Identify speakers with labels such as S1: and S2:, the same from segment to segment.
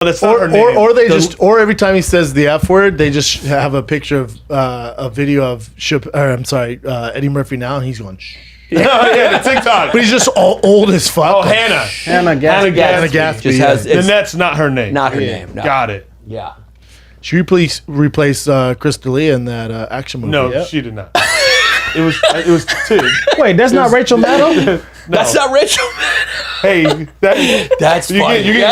S1: That's not her name.
S2: Or every time he says the F word, they just have a picture of a video of Eddie Murphy now, and he's going. Shh.
S1: The TikTok.
S2: But he's just all old as fuck.
S1: Oh, Hannah
S2: Gatsby.
S3: Just has,
S1: Then that's not her name.
S3: not her name. No.
S1: Got it.
S3: Yeah.
S2: She replaced Chris D'Elia in that action movie.
S1: No, she did not. It was Tig.
S4: Wait, that's not Rachel Maddow?
S3: That's not Rachel.
S1: Hey,
S3: that's funny.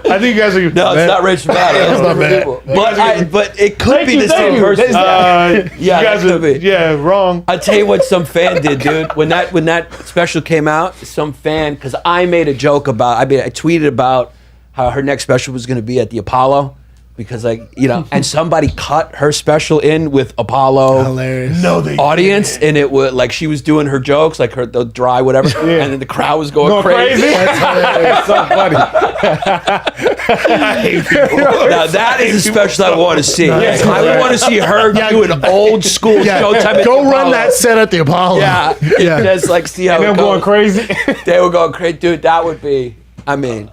S1: I think you guys are.
S3: No, it's not Rachel Maddow. That's not bad. But it could be the same person.
S1: Yeah, you guys are wrong.
S3: I'll tell you what some fan did, dude. When that special came out, some fan, because I made a joke about, I tweeted about how her next special was going to be at the Apollo. Because and somebody cut her special in with Apollo
S2: Hilarious.
S3: audience, and it was like she was doing her jokes, like the dry whatever, and then the crowd was going crazy.
S4: That's so funny.
S3: Now that is a special I want to see. I would want to see her do an old school showtime.
S2: Go run that set at the Apollo.
S3: Yeah. Just like see how
S4: They're going crazy.
S3: They were going crazy, dude. That would be. I mean.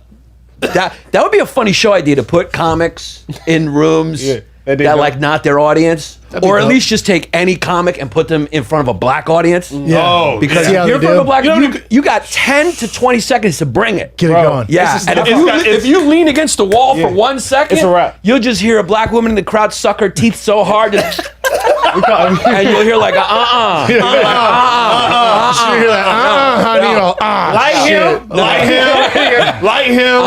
S3: That would be a funny show idea to put comics in rooms that like not their audience, or at least just take any comic and put them in front of a black audience. Because you're in front of a black, you got 10 to 20 seconds to bring it.
S2: Get it going.
S3: Yeah, and if you lean against the wall for 1 second,
S4: it's a wrap.
S3: You'll just hear a black woman in the crowd suck her teeth so hard, and you'll hear like
S2: honey,
S1: light him.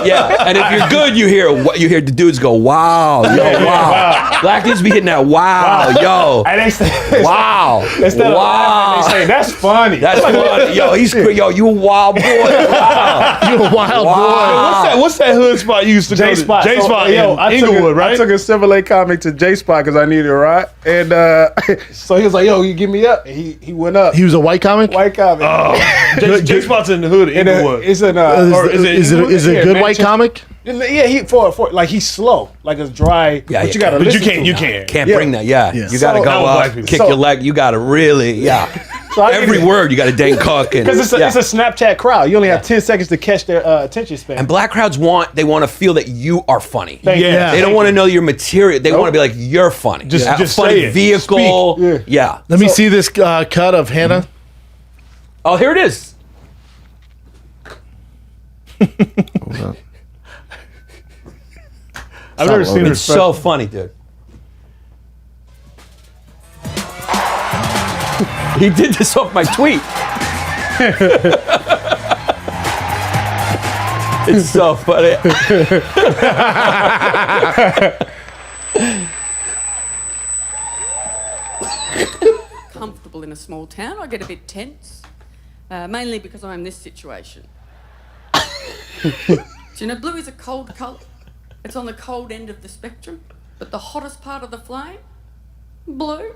S3: Yeah, and if you're good, you hear the dudes go, wow, yo, wow. Black dudes be hitting that, wow, yo,
S4: And they say,
S3: wow,
S4: instead of
S3: wow.
S4: laughing, they say, that's funny.
S3: That's funny. Yo, you a wild boy. Wow.
S2: You a wild boy.
S1: What's that hood spot you used to go to?
S4: J-Spot.
S1: J-Spot in Inglewood, right?
S4: I took a Chevrolet comic to J-Spot because I needed a ride. And so he was like, yo, you give me up. And he went up.
S2: He was a white comic?
S4: White comic.
S1: J-Spot's in the hood of Inglewood.
S4: It's in
S2: Is it a good white comic?
S4: Yeah, he's slow, like it's dry.
S3: Yeah,
S4: but you gotta.
S1: But
S4: listen
S1: you
S4: to him.
S1: can't.
S3: Bring that. Yeah. You gotta go up, kick your leg. You gotta really,
S4: So
S3: every word you gotta dang cook.
S4: Because it's a Snapchat crowd. You only have 10 seconds to catch their attention span.
S3: And black crowds want to feel that you are funny.
S1: Yeah.
S3: They don't want to know your material. They want to be like, you're funny.
S1: Just
S3: a
S1: say
S3: funny
S1: it.
S3: vehicle.
S1: Speak.
S3: Yeah.
S2: Let me see this cut of Hannah.
S3: Oh, here it is.
S1: I've never seen her.
S3: It's so funny, dude. He did this off my tweet. It's so funny.
S5: Comfortable in a small town. I get a bit tense, mainly because I'm in this situation. Do you know blue is a cold colour? It's on the cold end of the spectrum, but the hottest part of the flame, blue.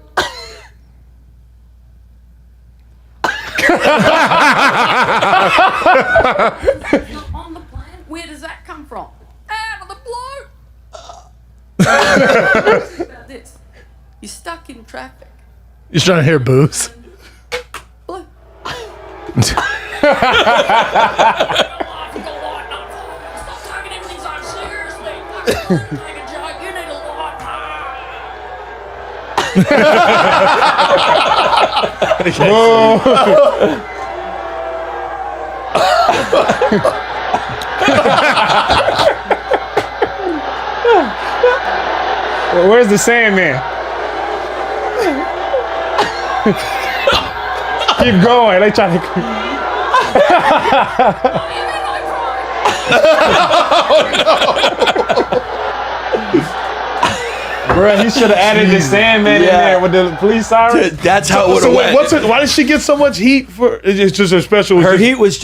S5: It's not on the plan. Where does that come from? Out of the blue. About this. You're stuck in traffic.
S2: You're trying to hear booze.
S5: Blue.
S4: Well, where's the Sandman? Keep going. They trying to. Bro, he should have added the Sandman in there with the police siren.
S3: That's how it would have went.
S1: Why did she get so much heat for? It's just her special.
S3: Her heat was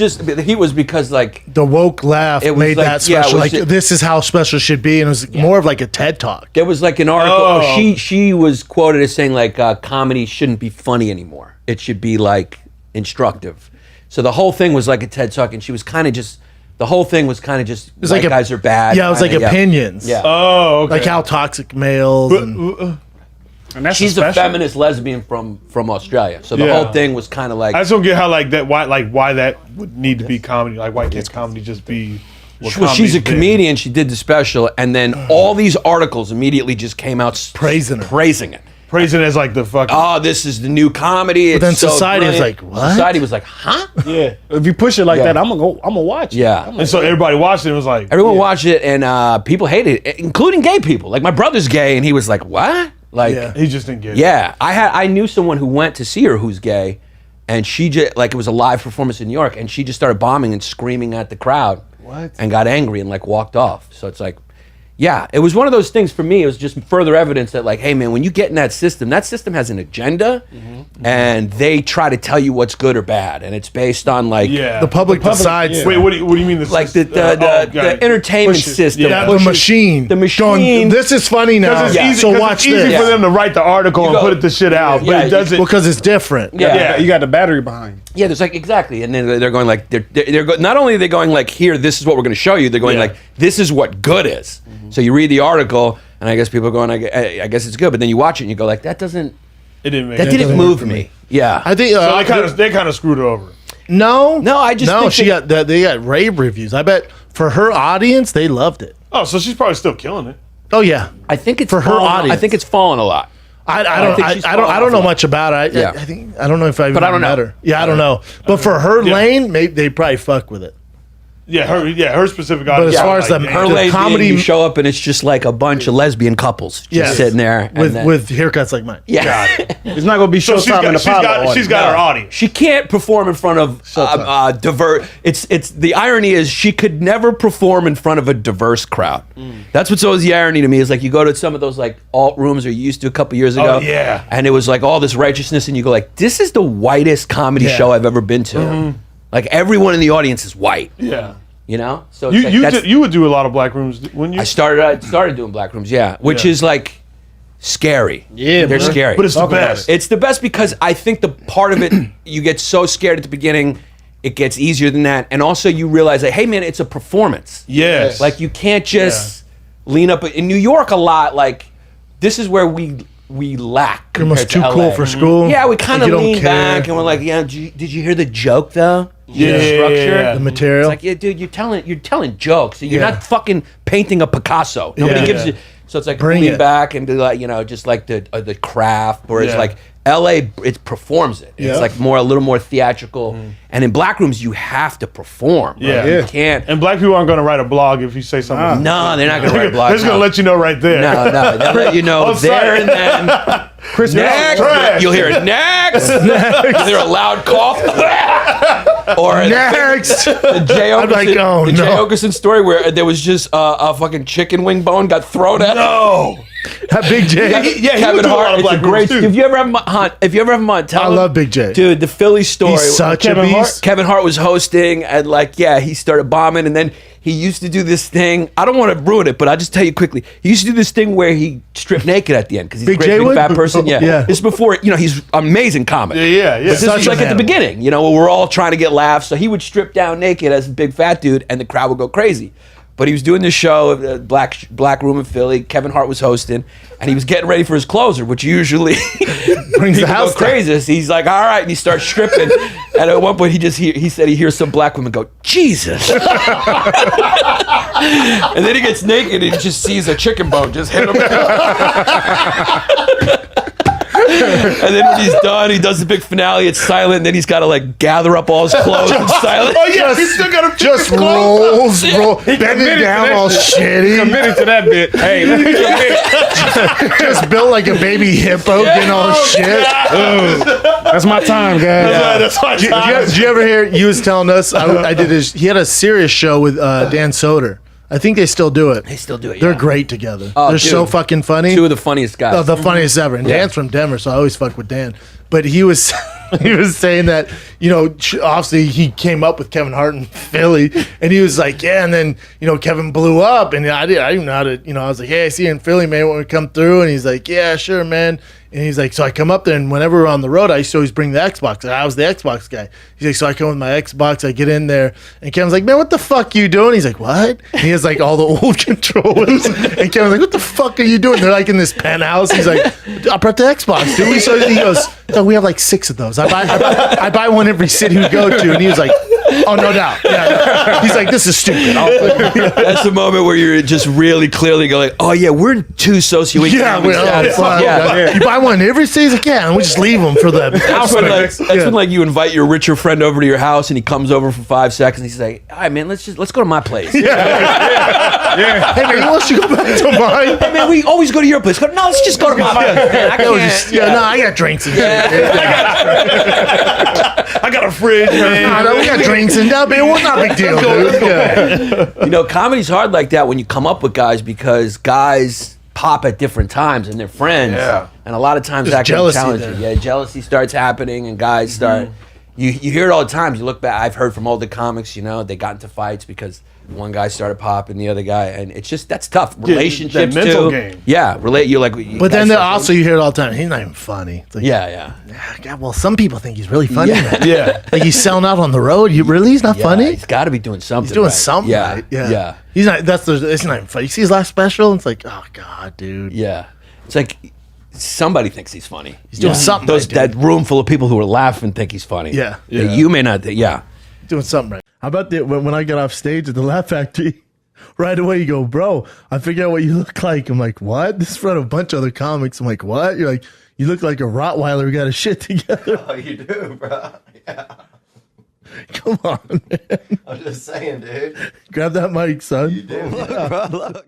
S3: because like
S2: the woke laugh made
S3: like,
S2: that special.
S3: yeah,
S2: this is how special should be, and it was more of like a TED talk.
S3: There was like an article. She was quoted as saying like comedy shouldn't be funny anymore. It should be like instructive. So the whole thing was like a TED talk, and she was kind of just. The whole thing was kind of just white
S2: like
S3: guys are bad.
S2: Yeah, it was like opinions.
S3: Yeah.
S1: Oh, okay.
S2: Like how toxic males.
S1: And that's
S3: she's a feminist lesbian from Australia. So the whole thing was kind of like.
S1: I just don't get how like that. Why that would need to be comedy? Like why can't comedy just be what
S3: Well, she's a
S1: comedy's been.
S3: comedian. She did the special, and then all these articles immediately just came out
S2: Praising her.
S3: praising it.
S1: Praising it as like the fucking.
S3: Oh, this is the new comedy. But
S2: then society was like, what?
S3: Society was like, huh?
S4: Yeah. If you push it like that, I'm gonna watch it.
S3: Yeah.
S1: and so everybody watched it and was like,
S3: Everyone watched it, and people hated it, including gay people. Like my brother's gay, and he was like, "What?" Like,
S2: Yeah.
S1: he just didn't get it.
S3: yeah. I knew someone who went to see her who's gay, and she just like it was a live performance in New York, and she just started bombing and screaming at the crowd, and got angry and like walked off. So it's like, yeah, it was one of those things for me. It was just further evidence that like, hey man, when you get in that system has an agenda, and they try to tell you what's good or bad, and it's based on like
S1: Yeah.
S2: The public decides.
S1: Wait, what do you mean?
S3: like the
S1: Push
S3: entertainment
S1: it.
S3: system.
S2: Yeah, the machine.
S3: The machine.
S2: Going, this is funny now.
S1: Because it's easy,
S2: So
S1: 'cause
S2: watch
S1: it's easy
S2: this.
S1: for them to write the article and
S3: go-
S1: put the shit out,
S3: Yeah,
S1: but it doesn't.
S2: Because it's different.
S3: Yeah.
S4: You got the battery behind.
S3: Yeah, there's like exactly, and then they're going like not only are they going like here, this is what we're going to show you. They're going
S1: Yeah.
S3: like this is what good is. So you read the article, and I guess people are going, I guess it's good, but then you watch it and you go like that
S1: it didn't make
S3: didn't
S2: doesn't
S3: move
S2: work for
S3: me. Yeah,
S2: I think
S1: So they kind of screwed her over.
S2: no,
S3: I just
S2: no.
S3: think
S2: She got they got rave reviews. I bet for her audience, they loved it.
S1: Oh, so she's probably still killing it.
S2: Oh yeah,
S3: I think it's
S2: for her
S3: fallen- I
S2: audience.
S3: think it's fallen a lot.
S2: I
S3: think she's
S2: don't
S3: fallen
S2: know
S3: off a lot.
S2: much about it.
S3: Yeah.
S2: I think I don't know if I even
S3: I don't
S2: met
S3: know.
S2: her. Yeah, I don't know. But for her
S1: Yeah.
S2: lane, maybe they probably fuck with it.
S1: Her specific
S2: But
S1: audience.
S2: as far as
S1: like,
S2: the-
S1: damn.
S3: Her
S2: The
S3: lady,
S2: comedy-
S3: you show up and it's just like a bunch of lesbian couples just sitting there and then-
S2: with haircuts like mine.
S3: yeah.
S4: It's not gonna be
S1: So she's
S4: Showtime in the pilot.
S1: got
S4: audience.
S1: her audience.
S3: She can't perform in front of divert. It's the irony is she could never perform in front of a diverse crowd. That's what's always the irony to me is like you go to some of those like alt rooms or you used to a couple years ago.
S1: yeah.
S3: And it was like all this righteousness, and you go like, this is the whitest comedy
S2: Yeah.
S3: show I've ever been to. Like everyone in the audience is white.
S1: Yeah.
S3: You know, so it's like, that's-
S1: You would do a lot of black rooms, wouldn't you?
S3: I started doing black rooms, yeah, which
S1: Yeah.
S3: is like scary.
S4: Yeah,
S3: they're
S4: man.
S3: scary.
S1: But it's the
S4: Talk about
S1: best.
S3: It's the best because I think the part of it you get so scared at the beginning, it gets easier than that, and also you realize like, hey man, it's a performance.
S1: Yes.
S3: Like you can't just lean up in New York a lot. Like this is where we lack.
S2: You're almost too
S3: compared to
S2: cool
S3: LA.
S2: for school.
S3: Yeah, we kind
S2: Like,
S3: of
S2: you don't
S3: lean
S2: care.
S3: back and we're like, yeah. Did you hear the joke though?
S1: Yeah,
S3: The structure.
S1: yeah.
S2: The material.
S3: It's like, yeah, dude, you're telling jokes. You're
S2: Yeah.
S3: not fucking painting a Picasso. Nobody
S2: Yeah.
S3: gives you. So it's like
S2: Bring
S3: lean
S2: it.
S3: back and do like just like the craft. Whereas
S1: Yeah.
S3: like LA, it performs it. It's
S2: Yeah.
S3: like a little more theatrical. And in black rooms, you have to perform.
S1: Yeah.
S3: Like,
S1: Yeah.
S3: you can't.
S1: And black people aren't going to write a blog if you say something.
S3: No, they're not gonna write
S1: They're
S3: a blog.
S1: just going to let you know right there.
S3: No, they'll let you know
S1: On
S3: there
S1: site.
S3: and then. Next,
S1: Trash.
S3: you'll hear it next. You'll hear a loud cough. Or
S2: Next.
S3: the Jay
S2: I'm like,
S3: Okerson,
S2: oh,
S3: the Jay
S2: no.
S3: Okerson story where there was just a fucking chicken wing bone got thrown at.
S1: No.
S2: That Big J.
S1: Yeah, he
S3: Kevin
S1: would do a lot
S3: Hart.
S1: of
S3: It's a
S1: black rooms,
S3: great.
S1: too.
S3: If you ever have him on, tell
S2: I
S3: him.
S2: love Big J.
S3: Dude, the Philly story.
S2: He's such a
S1: Kevin Hart?
S2: beast.
S3: Kevin Hart was hosting, and like, yeah, he started bombing, and then he used to do this thing. I don't want to ruin it, but I'll just tell you quickly. He used to do this thing where he stripped naked at the end because he's
S2: Big
S3: a great
S2: J
S3: big
S2: would?
S3: fat person. Yeah,
S2: Yeah.
S3: This is before he's amazing comic.
S1: Yeah.
S3: But this
S2: Such
S3: is like
S2: an
S3: at the
S2: animal.
S3: beginning, where we're all trying to get laughs. So he would strip down naked as a big fat dude, and the crowd would go crazy. But he was doing this show, Black Room in Philly. Kevin Hart was hosting, and he was getting ready for his closer, which usually
S2: Brings the
S3: people
S2: house
S3: go crazy. So he's like, all right, and he starts stripping. And at one point, he said he hears some black women go, Jesus. And then he gets naked and he just sees a chicken bone just hit him. And then when he's done, he does the big finale. It's silent. And then he's got to like gather up all his clothes and silent.
S1: Oh, yeah. He's still got to
S2: Just rolls, bending down all shitty.
S4: Committed to that bit. Hey, let me commit.
S2: Just built like a baby hippo, getting all shit.
S4: That's my time, guys.
S1: That's why
S2: Did you ever hear? He was telling us. I did his. He had a serious show with Dan Soder. I think they still do it.
S3: They still do it.
S2: They're
S3: yeah.
S2: great together.
S3: Oh,
S2: They're
S3: dude.
S2: so fucking funny.
S3: Two of the funniest guys.
S2: Oh, the funniest ever. And Dan's from Denver, so I always fuck with Dan. But he was he was saying that, obviously he came up with Kevin Hart in Philly, and he was like, yeah, and then, Kevin blew up, and I didn't know how to, I was like, hey, I see you in Philly, man, when we come through, and he's like, yeah, sure, man. And he's like, so I come up there, and whenever we're on the road, I used to always bring the Xbox. And I was the Xbox guy. He's like, so I come with my Xbox, I get in there, and Kevin's like, man, what the fuck you doing? He's like, what? And he has like all the old controllers, and Kevin's like, what the fuck are you doing? They're like in this penthouse. He's like, I brought the Xbox, dude. So he goes, no, we have like 6 of those. I buy one every city we go to, and he was like, Oh, no doubt. Yeah. He's like, this is stupid.
S3: That's the moment where you're just really clearly going, oh yeah, we're two socioeconomic
S2: Yeah,
S3: status.
S2: You buy one every season? Yeah, and we just leave them for the house.
S3: That's when like you invite your richer friend over to your house and he comes over for 5 seconds. He's like, all right, man, let's go to my place.
S2: Hey, man, you want to go back to mine?
S3: Hey, man, we always go to your place. No, let's just go to my place. Man, I can't.
S2: No, I got drinks in here.
S1: I got a fridge, man.
S2: No, we got drinks in there, man. What's not a big deal, dude? Yeah.
S3: You know, comedy's hard like that when you come up with guys because guys pop at different times and they're friends.
S4: Yeah.
S3: And a lot of times
S2: There's
S3: that can
S2: jealousy
S3: challenge
S2: there.
S3: you. Yeah, jealousy starts happening and guys start. You hear it all the time. You look back. I've heard from older comics. You know, they got into fights because one guy started popping the other guy, and it's just that's tough. Relationships
S1: that mental
S3: too.
S1: game.
S3: Yeah, you like.
S2: But then also you hear it all the time. He's not even funny. It's like,
S3: Yeah.
S2: God, well, some people think he's really funny.
S3: Yeah.
S2: Man.
S1: Yeah.
S2: Like he's selling out on the road. He's not funny.
S3: He's got to be doing something.
S2: He's doing
S3: right.
S2: something
S3: Yeah.
S2: right. Yeah.
S3: Yeah.
S2: He's not. It's not even funny. You see his last special? And it's like, oh God, dude.
S3: Yeah. It's like somebody thinks he's funny.
S2: He's doing something right, dude.
S3: That room full of people who are laughing think he's funny.
S2: Yeah.
S3: That you may not. Yeah.
S2: Doing something right. How about when I got off stage at the Laugh Factory? Right away, you go, bro, I figure out what you look like. I'm like, what? This is in front of a bunch of other comics. I'm like, what? You're like, you look like a Rottweiler who got his shit together.
S6: Oh, you do, bro. Yeah.
S2: Come on, man.
S6: I'm just saying, dude.
S2: Grab that mic, son.
S6: You do. Look, bro, look.